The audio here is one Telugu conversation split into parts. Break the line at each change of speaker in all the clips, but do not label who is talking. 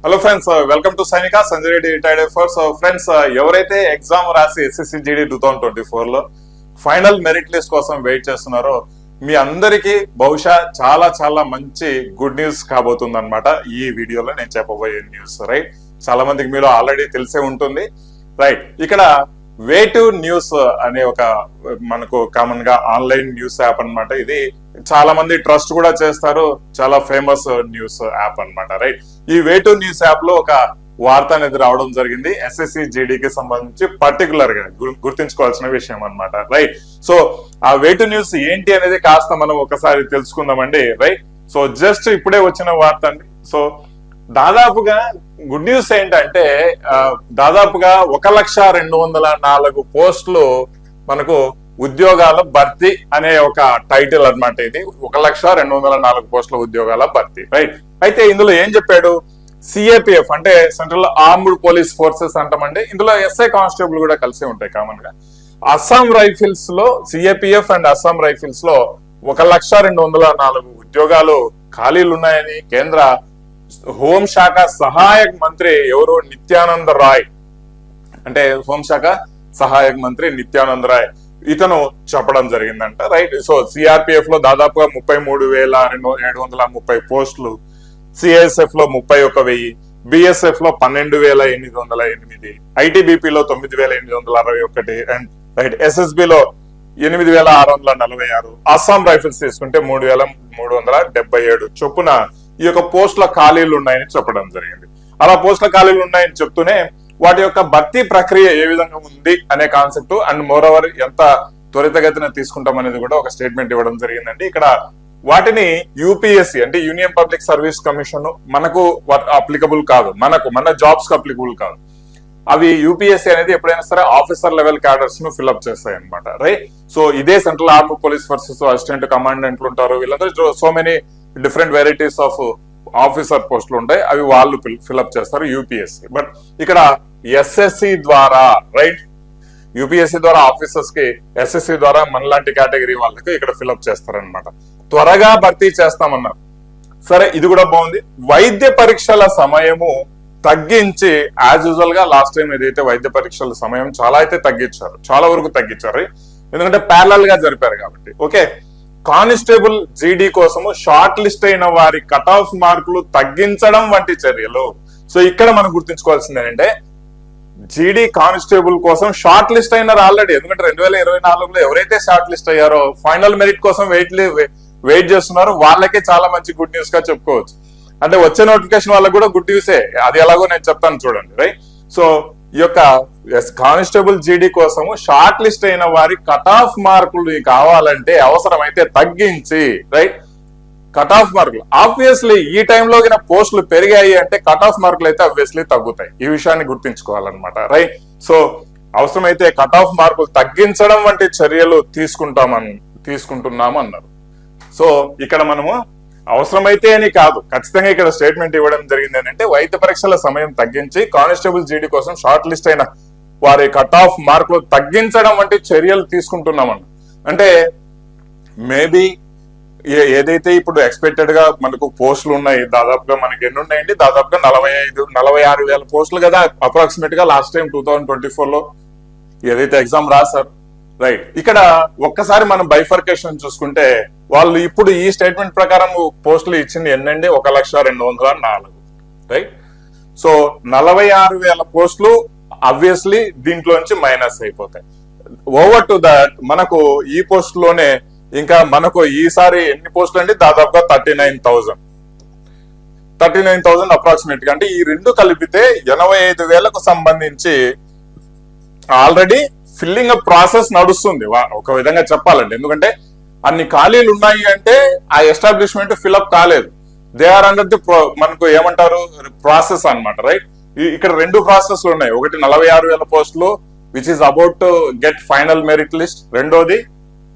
హలో ఫ్రెండ్స్, వెల్కమ్ టు సైనిక Sanjay Reddy retired affairs. Friends, ఎవరైతే ఎగ్జామ్ రాసి ఎస్ఎస్సి జీడీ 2024 లో ఫైనల్ మెరిట్ లిస్ట్ కోసం వెయిట్ చేస్తున్నారో మీ అందరికీ బహుశా చాలా చాలా మంచి గుడ్ న్యూస్ కాబోతుంది అనమాట. ఈ వీడియోలో నేను చెప్పబోయే న్యూస్. రైట్, చాలా మందికి మీరు ఆల్రెడీ తెలిసే ఉంటుంది. రైట్, ఇక్కడ వేటివ్ న్యూస్ అనే ఒక మనకు కామన్ గా ఆన్లైన్ న్యూస్ యాప్ అన్నమాట. ఇది చాలా మంది ట్రస్ట్ కూడా చేస్తారు, చాలా ఫేమస్ న్యూస్ యాప్ అన్నమాట. రైట్, ఈ వేటివ్ న్యూస్ యాప్ లో ఒక వార్త అనేది రావడం జరిగింది ఎస్ఎస్సి జీడీకి సంబంధించి, పర్టికులర్ గా గుర్తుంచుకోవాల్సిన విషయం అన్నమాట. రైట్, సో ఆ వేటివ్ న్యూస్ ఏంటి అనేది కాస్త మనం ఒకసారి తెలుసుకుందామండి. రైట్, సో జస్ట్ ఇప్పుడే వచ్చిన వార్త అండి. సో దాదాపుగా గుడ్ న్యూస్ ఏంటంటే దాదాపుగా 1,02,400 పోస్టులు మనకు ఉద్యోగాల భర్తీ అనే ఒక టైటిల్ అన్నమాట. ఇది 1,02,400 పోస్టుల ఉద్యోగాల భర్తీ. రైట్, అయితే ఇందులో ఏం చెప్పాడు, సిఏపిఎఫ్ అంటే సెంట్రల్ ఆర్మ్డ్ పోలీస్ ఫోర్సెస్ అంటామండి. ఇందులో ఎస్ఐ కానిస్టేబుల్ కూడా కలిసి ఉంటాయి కామన్ గా. అస్సాం రైఫిల్స్ లో సిఏపిఎఫ్ అండ్ అస్సాం రైఫిల్స్ లో 1,02,400 ఉద్యోగాలు ఖాళీలు ఉన్నాయని కేంద్ర హోంశాఖ సహాయక మంత్రి ఎవరు నిత్యానంద రాయ్, అంటే హోంశాఖ సహాయక మంత్రి నిత్యానంద రాయ్ ఇతను చెప్పడం జరిగిందంట. రైట్, సో సిఆర్పిఎఫ్ లో దాదాపుగా 33,730 పోస్టులు, సిఐఎస్ఎఫ్ లో 31,000, బిఎస్ఎఫ్ లో 12,808, ఐటీబీపీలో 9,861 అండ్ రైట్ ఎస్ఎస్బి లో 8,646, అస్సాం రైఫిల్స్ తీసుకుంటే 3,377 చొప్పున ఈ యొక్క పోస్టుల ఖాళీలు ఉన్నాయని చెప్పడం జరిగింది. అలా పోస్టుల ఖాళీలు ఉన్నాయని చెప్తూనే వాటి యొక్క భర్తీ ప్రక్రియ ఏ విధంగా ఉంది అనే కాన్సెప్ట్ అండ్ మోర్ ఓవర్ ఎంత త్వరితగతిన తీసుకుంటాం అనేది కూడా ఒక స్టేట్మెంట్ ఇవ్వడం జరిగిందండి. ఇక్కడ వాటిని యూపీఎస్సీ అంటే యూనియన్ పబ్లిక్ సర్వీస్ కమిషన్ మనకు అప్లికబుల్ కాదు, మన జాబ్స్ కి అప్లికబుల్ కాదు. అవి యూపీఎస్సీ అనేది ఎప్పుడైనా సరే ఆఫీసర్ లెవెల్ క్యాడర్స్ ను ఫిల్అప్ చేస్తాయి అనమాట. రైట్, సో ఇదే central arm police forces assistant కమాండెంట్లు ఉంటారు, వీళ్ళందరూ so many different varieties of officer పోస్టులు ఉంటాయి, అవి వాళ్ళు ఫిల్అప్ చేస్తారు యూపీఎస్సీ. బట్ ఇక్కడ ఎస్ఎస్సి ద్వారా, రైట్, యూపీఎస్సీ ద్వారా ఆఫీసర్స్ కి, ఎస్ఎస్సి ద్వారా మనలాంటి కేటగిరీ వాళ్ళకి ఇక్కడ ఫిల్అప్ చేస్తారనమాట. త్వరగా భర్తీ చేస్తామన్నారు. సరే, ఇది కూడా బాగుంది. వైద్య పరీక్షల సమయము తగ్గించి, యాజ్ యూజువల్ గా లాస్ట్ టైం ఏదైతే వైద్య పరీక్షల సమయం చాలా అయితే తగ్గించారు, చాలా వరకు తగ్గించారు, ఎందుకంటే ప్యారలల్ గా జరిపారు కాబట్టి. ఓకే, కానిస్టేబుల్ జీడీ కోసము షార్ట్ లిస్ట్ అయిన వారి కట్ ఆఫ్ మార్కులు తగ్గించడం వంటి చర్యలు. సో ఇక్కడ మనం గుర్తుంచుకోవాల్సింది ఏంటంటే జీడీ కానిస్టేబుల్ కోసం షార్ట్ లిస్ట్ అయినారు ఆల్రెడీ. ఎందుకంటే 2024లో ఎవరైతే షార్ట్ లిస్ట్ అయ్యారో ఫైనల్ మెరిట్ కోసం వెయిట్ చేస్తున్నారో వాళ్ళకే చాలా మంచి గుడ్ న్యూస్ గా చెప్పుకోవచ్చు. అంటే వచ్చే నోటిఫికేషన్ వాళ్ళకి కూడా గుడ్ న్యూసే, అది ఎలాగో నేను చెప్తాను చూడండి. రైట్, సో ఈ యొక్క కానిస్టేబుల్ జీడీ కోసము షార్ట్ లిస్ట్ అయిన వారి కట్ ఆఫ్ మార్కులు కావాలంటే అవసరమైతే తగ్గించి, రైట్, కట్ ఆఫ్ మార్కులు ఆబ్వియస్లీ ఈ టైంలో పోస్టులు పెరిగాయి అంటే కట్ ఆఫ్ మార్కులు అయితే ఆబ్వియస్లీ తగ్గుతాయి. ఈ విషయాన్ని గుర్తుంచుకోవాలన్నమాట. రైట్, సో అవసరమైతే కట్ ఆఫ్ మార్కులు తగ్గించడం వంటి చర్యలు తీసుకుంటున్నాము అన్నారు. సో ఇక్కడ మనము అవసరమైతే అని కాదు, ఖచ్చితంగా ఇక్కడ స్టేట్మెంట్ ఇవ్వడం జరిగింది ఏంటంటే వైద్య పరీక్షల సమయం తగ్గించి కానిస్టేబుల్ జీడీ కోసం షార్ట్ లిస్ట్ అయిన వారి కట్ ఆఫ్ మార్కులు తగ్గించడం వంటి చర్యలు తీసుకుంటున్నామన్న. అంటే మేబీ ఏదైతే ఇప్పుడు ఎక్స్పెక్టెడ్ గా మనకు పోస్టులు ఉన్నాయి, దాదాపుగా మనకి ఎన్ని ఉన్నాయండి, దాదాపుగా 46,000 పోస్టులు కదా అప్రాక్సిమేట్ గా లాస్ట్ టైం 2024లో ఏదైతే ఎగ్జామ్ రాశారు. రైట్, ఇక్కడ ఒక్కసారి మనం బైఫర్కేషన్ చూసుకుంటే వాళ్ళు ఇప్పుడు ఈ స్టేట్మెంట్ ప్రకారం పోస్టులు ఇచ్చింది ఎన్నండి, 1,02,400. రైట్, సో 46,000 పోస్టులు ఆబ్వియస్లీ దీంట్లోంచి మైనస్ అయిపోతాయి. ఓవర్ టు దట్ మనకు ఈ పోస్ట్ లోనే ఇంకా మనకు ఈసారి ఎన్ని పోస్టులు అండి, దాదాపుగా 39,000 అప్రాక్సిమేట్ గా. అంటే ఈ రెండు కలిపితే 85,000కు సంబంధించి ఆల్రెడీ ఫిల్లింగ్ ప్రాసెస్ నడుస్తుంది ఒక విధంగా చెప్పాలండి. ఎందుకంటే అన్ని ఖాళీలు ఉన్నాయి అంటే ఆ ఎస్టాబ్లిష్మెంట్ ఫిల్అప్ కాలేదు, దే ఆర్ అండర్ ది మనకు ఏమంటారు ప్రాసెస్ అన్నమాట. రైట్, ఇక్కడ రెండు ప్రాసెస్లు ఉన్నాయి. ఒకటి 46,000 పోస్టులు which is about to get final merit list, రెండోది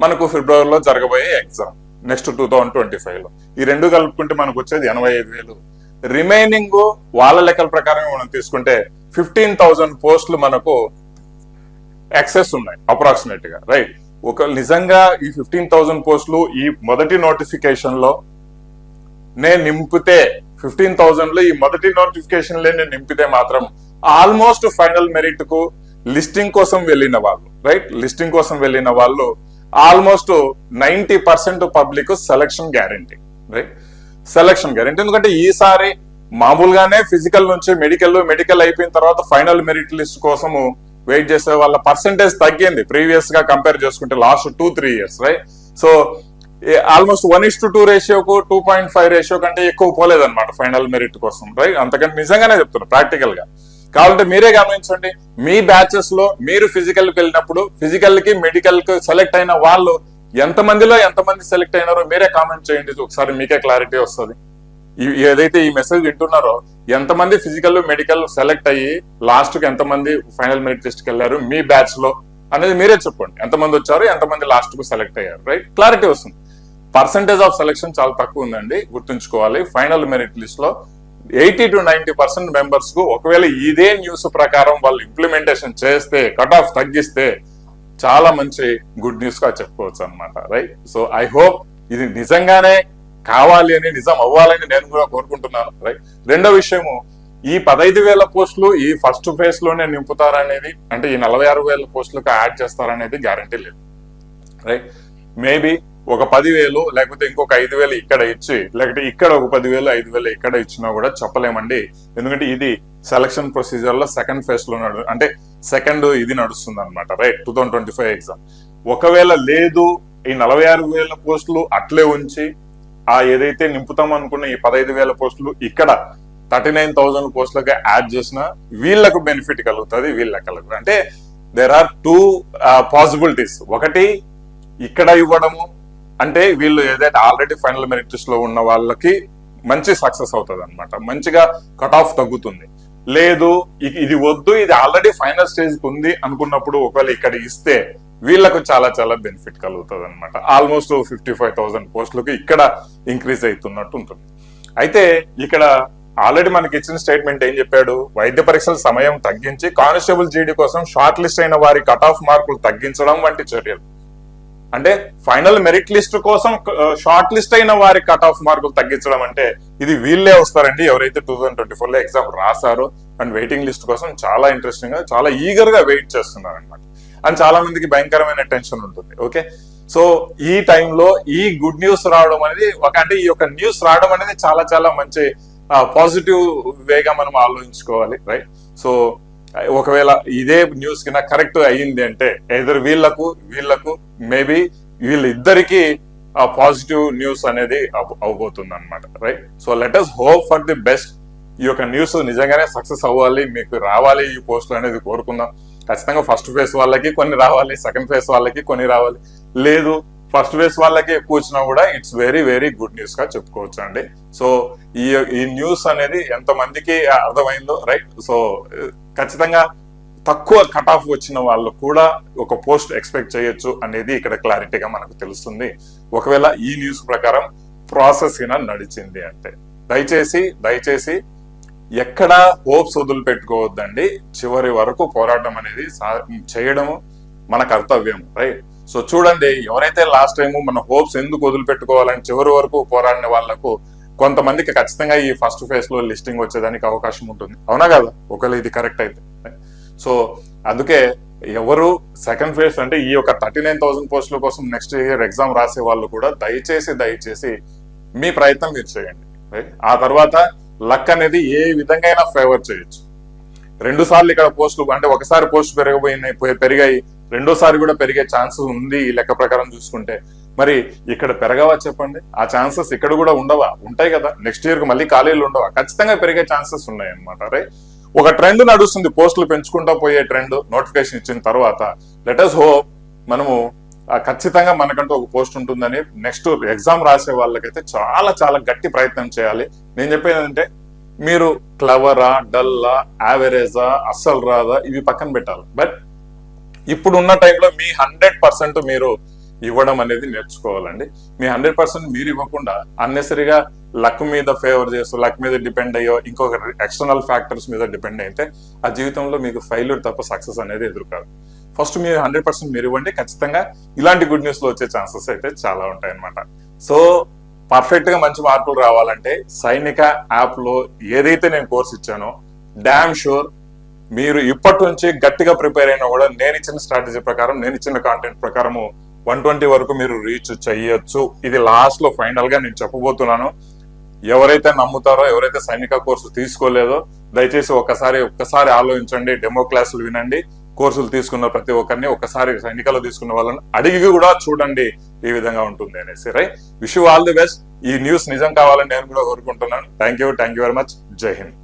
మనకు ఫిబ్రవరిలో జరగబోయే ఎగ్జామ్ నెక్స్ట్ 2025లో. ఈ రెండు కలుపుకుంటే మనకు వచ్చేది 85,000. రిమైనింగ్ వాళ్ళ లెక్కల ప్రకారం మనం తీసుకుంటే 15,000 పోస్టులు మనకు యాక్సెస్ ఉన్నాయి అప్రాక్సిమేట్ గా. రైట్, ఒక నిజంగా ఈ 15,000 పోస్టులు ఈ మొదటి నోటిఫికేషన్ లో నేను నింపితే 15,000 లో ఈ మొదటి నోటిఫికేషన్ నేను నింపితే మాత్రం ఆల్మోస్ట్ ఫైనల్ మెరిట్ కు లిస్టింగ్ కోసం వెళ్ళిన వాళ్ళు, రైట్, లిస్టింగ్ కోసం వెళ్ళిన వాళ్ళు almost 90% public selection guarantee, right, selection guarantee. ఎందుకంటే ఈసారి మామూలుగానే ఫిజికల్ నుంచి మెడికల్ అయిపోయిన తర్వాత ఫైనల్ మెరిట్ లిస్ట్ కోసము వెయిట్ చేసే వాళ్ళ పర్సంటేజ్ తగ్గింది ప్రీవియస్ గా కంపేర్ చేసుకుంటే last 2-3 years, right. So almost 1:2 రేషియోకు 2.5 ratio కంటే ఎక్కువ పోలేదన్నమాట ఫైనల్ మెరిట్ కోసం, రైట్. అంతకంటే నిజంగానే చెప్తున్నా ప్రాక్టికల్ గా. కావాలంటే మీరే గమనించండి, మీ బ్యాచెస్ లో మీరు ఫిజికల్ కి వెళ్ళినప్పుడు ఫిజికల్ కి మెడికల్ కి సెలెక్ట్ అయిన వాళ్ళు ఎంతమంది సెలెక్ట్ అయినారో మీరే కామెంట్ చేయండి, ఒకసారి మీకే క్లారిటీ వస్తుంది. ఏదైతే ఈ మెసేజ్ వింటున్నారో ఎంతమంది ఫిజికల్ మెడికల్ సెలెక్ట్ అయ్యి లాస్ట్ కి ఎంతమంది ఫైనల్ మెరిట్ లిస్ట్ కి వెళ్ళారు మీ బ్యాచ్ లో అనేది మీరే చెప్పండి. ఎంతమంది వచ్చారు, ఎంతమంది లాస్ట్ కు సెలెక్ట్ అయ్యారు, రైట్, క్లారిటీ వస్తుంది. పర్సంటేజ్ ఆఫ్ సెలెక్షన్ చాలా తక్కువ ఉందండి, గుర్తుంచుకోవాలి. ఫైనల్ మెరిట్ లిస్ట్ లో 80 to 90% మెంబర్స్ కు ఒకవేళ ఇదే న్యూస్ ప్రకారం వాళ్ళు ఇంప్లిమెంటేషన్ చేస్తే, కట్ ఆఫ్ తగ్గిస్తే చాలా మంచి గుడ్ న్యూస్ గా చెప్పుకోవచ్చు అనమాట, రైట్. సో ఐ హోప్ ఇది నిజంగానే కావాలి అని, నిజం అవ్వాలని నేను కూడా కోరుకుంటున్నాను, రైట్. రెండో విషయము, ఈ 15,000 పోస్టులు ఈ ఫస్ట్ ఫేజ్ లోనే నింపుతారనేది, అంటే ఈ 46,000 పోస్టులకు యాడ్ చేస్తారనేది గ్యారంటీ లేదు, రైట్. మేబీ ఒక 10,000 లేకపోతే ఇంకొక 5,000 ఇక్కడ ఇచ్చి, లేకపోతే ఇక్కడ ఒక 10,000 5,000 ఇక్కడ ఇచ్చినా కూడా చెప్పలేమండి. ఎందుకంటే ఇది సెలక్షన్ ప్రొసీజర్ లో సెకండ్ ఫేజ్ లో అంటే సెకండ్ ఇది నడుస్తుంది అనమాట, రైట్, 2025 ఎగ్జామ్. ఒకవేళ లేదు ఈ 46,000 పోస్టులు అట్లే ఉంచి ఏదైతే నింపుతాం అనుకున్న ఈ 15,000 పోస్టులు ఇక్కడ 39,000 పోస్టులకి యాడ్ చేసిన వీళ్లకు బెనిఫిట్ కలుగుతుంది, వీళ్ళకి. అంటే దేర్ ఆర్ 2 పాసిబిలిటీస్. ఒకటి, ఇక్కడ ఇవ్వడము అంటే వీళ్ళు ఏదైతే ఆల్రెడీ ఫైనల్ మెరిట్ లిస్ట్ లో ఉన్న వాళ్ళకి మంచి సక్సెస్ అవుతుంది అనమాట, మంచిగా కట్ ఆఫ్ తగ్గుతుంది. లేదు ఇది వద్దు, ఇది ఆల్రెడీ ఫైనల్ స్టేజ్ కి ఉంది అనుకున్నప్పుడు ఒకవేళ ఇక్కడ ఇస్తే వీళ్ళకు చాలా చాలా బెనిఫిట్ కలుగుతుంది అనమాట. ఆల్మోస్ట్ 55,000 పోస్టులకు ఇక్కడ ఇంక్రీజ్ అవుతున్నట్టు ఉంటుంది. అయితే ఇక్కడ ఆల్రెడీ మనకి ఇచ్చిన స్టేట్మెంట్ ఏం చెప్పాడు, వైద్య పరీక్షల సమయం తగ్గించి కానిస్టేబుల్ జీడీ కోసం షార్ట్ లిస్ట్ అయిన వారి కట్ ఆఫ్ మార్కులు తగ్గించడం వంటి చర్యలు. అంటే ఫైనల్ మెరిట్ లిస్ట్ కోసం షార్ట్ లిస్ట్ అయిన వారి కట్ ఆఫ్ మార్కులు తగ్గించడం అంటే ఇది వీళ్ళే వస్తారండి ఎవరైతే 2024 లో ఎగ్జామ్ రాశారో అండ్ వెయిటింగ్ లిస్ట్ కోసం చాలా ఇంట్రెస్టింగ్ గా, చాలా ఈగర్ గా వెయిట్ చేస్తున్నారు అనమాట. అండ్ చాలా మందికి భయంకరమైన టెన్షన్ ఉంటుంది, ఓకే. సో ఈ టైంలో ఈ గుడ్ న్యూస్ రావడం అనేది అంటే ఈ యొక్క న్యూస్ రావడం అనేది చాలా చాలా మంచి పాజిటివ్ వేగా మనం ఆలోచించుకోవాలి, రైట్. సో ఒకవేళ ఇదే న్యూస్ కింద కరెక్ట్ అయ్యింది అంటే ఎదురు వీళ్ళకు మేబీ వీళ్ళిద్దరికి పాజిటివ్ న్యూస్ అనేది అవబోతుంది అనమాట, right. So let us hope for the best. ఈ యొక్క న్యూస్ నిజంగానే సక్సెస్ అవ్వాలి, మీకు రావాలి ఈ పోస్టులు అనేది కోరుకుందాం. ఖచ్చితంగా ఫస్ట్ ఫేజ్ వాళ్ళకి కొన్ని రావాలి, సెకండ్ ఫేజ్ వాళ్ళకి కొన్ని రావాలి. లేదు ఫస్ట్ ఫేజ్ వాళ్ళకి ఎక్కువ వచ్చినా కూడా it's very very good news గా చెప్పుకోవచ్చు అండి. సో ఈ న్యూస్ అనేది ఎంత మందికి అర్థమైందో, రైట్. సో ఖచ్చితంగా తక్కువ కట్ ఆఫ్ వచ్చిన వాళ్ళు కూడా ఒక పోస్ట్ ఎక్స్పెక్ట్ చేయొచ్చు అనేది ఇక్కడ క్లారిటీగా మనకు తెలుస్తుంది. ఒకవేళ ఈ న్యూస్ ప్రకారం ప్రాసెస్ నడిచింది అంటే దయచేసి ఎక్కడా హోప్స్ వదిలిపెట్టుకోవద్దండి. చివరి వరకు పోరాటం అనేది చేయడము మన కర్తవ్యం, రైట్. సో చూడండి, ఎవరైతే లాస్ట్ టైం మన హోప్స్ ఎందుకు వదిలిపెట్టుకోవాలని చివరి వరకు పోరాడిన వాళ్లకు కొంతమందికి ఖచ్చితంగా ఈ ఫస్ట్ ఫేజ్ లో లిస్టింగ్ వచ్చేదానికి అవకాశం ఉంటుంది, అవునా కదా, ఒకవేళ ఇది కరెక్ట్ అయితే. సో అందుకే ఎవరు సెకండ్ ఫేజ్ అంటే ఈ యొక్క 39,000 పోస్టుల కోసం నెక్స్ట్ ఇయర్ ఎగ్జామ్ రాసే వాళ్ళు కూడా దయచేసి మీ ప్రయత్నం మీరు చేయండి, రైట్. ఆ తర్వాత లక్ అనేది ఏ విధంగా ఫేవర్ చేయొచ్చు. 2 సార్లు ఇక్కడ పోస్టులు అంటే ఒకసారి పోస్ట్ పెరిగాయి, రెండోసారి కూడా పెరిగే ఛాన్సెస్ ఉంది ఈ లెక్క ప్రకారం చూసుకుంటే. మరి ఇక్కడ పెరగవా చెప్పండి, ఆ ఛాన్సెస్ ఇక్కడ కూడా ఉండవా? ఉంటాయి కదా. నెక్స్ట్ ఇయర్ కి మళ్ళీ ఖాళీలు ఉండవా? ఖచ్చితంగా పెరిగే ఛాన్సెస్ ఉన్నాయి అనమాట, రైట్. ఒక ట్రెండ్ నడుస్తుంది, పోస్టులు పెంచుకుంటా పోయే ట్రెండ్ నోటిఫికేషన్ ఇచ్చిన తర్వాత. లెట్ us హోప్ మనము ఖచ్చితంగా మనకంటూ ఒక పోస్ట్ ఉంటుందని నెక్స్ట్ ఎగ్జామ్ రాసే వాళ్ళకైతే చాలా చాలా గట్టి ప్రయత్నం చేయాలి. నేను చెప్పేది ఏంటంటే మీరు క్లవరా, డల్లా, యావరేజా, అస్సలు రాదా ఇవి పక్కన పెట్టాలి. బట్ ఇప్పుడు ఉన్న టైంలో మీ 100% మీరు ఇవ్వడం అనేది నేర్చుకోవాలండి. మీ 100% మీరు ఇవ్వకుండా అన్నెసరిగా లక్ మీద ఫేవర్ చేస్తూ లక్ మీద డిపెండ్ అయ్యో ఇంకొక ఎక్స్టర్నల్ ఫ్యాక్టర్స్ మీద డిపెండ్ అయితే ఆ జీవితంలో మీకు ఫెయిల్యూర్ తప్ప సక్సెస్ అనేది ఎదురుకాదు. ఫస్ట్ మీరు 100% మీరు ఇవ్వండి, ఖచ్చితంగా ఇలాంటి గుడ్ న్యూస్ లో వచ్చే ఛాన్సెస్ అయితే చాలా ఉంటాయి అనమాట. సో పర్ఫెక్ట్ గా మంచి మార్కులు రావాలంటే సైనిక యాప్ లో ఏదైతే నేను కోర్స్ ఇచ్చానో డామ్ షూర్ మీరు ఇప్పటి నుంచి గట్టిగా ప్రిపేర్ అయినా కూడా నేను ఇచ్చిన స్ట్రాటజీ ప్రకారం, నేను ఇచ్చిన కాంటెంట్ ప్రకారము 120 వరకు మీరు రీచ్ చేయొచ్చు. ఇది లాస్ట్ లో ఫైనల్ గా నేను చెప్పబోతున్నాను. ఎవరైతే నమ్ముతారో, ఎవరైతే సైనిక కోర్సు తీసుకోలేదో దయచేసి ఒక్కసారి ఆలోచించండి, డెమో క్లాసులు వినండి, కోర్సులు తీసుకున్న ప్రతి ఒక్కరిని ఒకసారి సైనికలో తీసుకున్న వాళ్ళని అడిగి కూడా చూడండి ఏ విధంగా ఉంటుంది అనేసి. Right, wish you all the best. ఈ న్యూస్ నిజం కావాలని నేను కూడా కోరుకుంటున్నాను. Thank you very much. జై హింద్.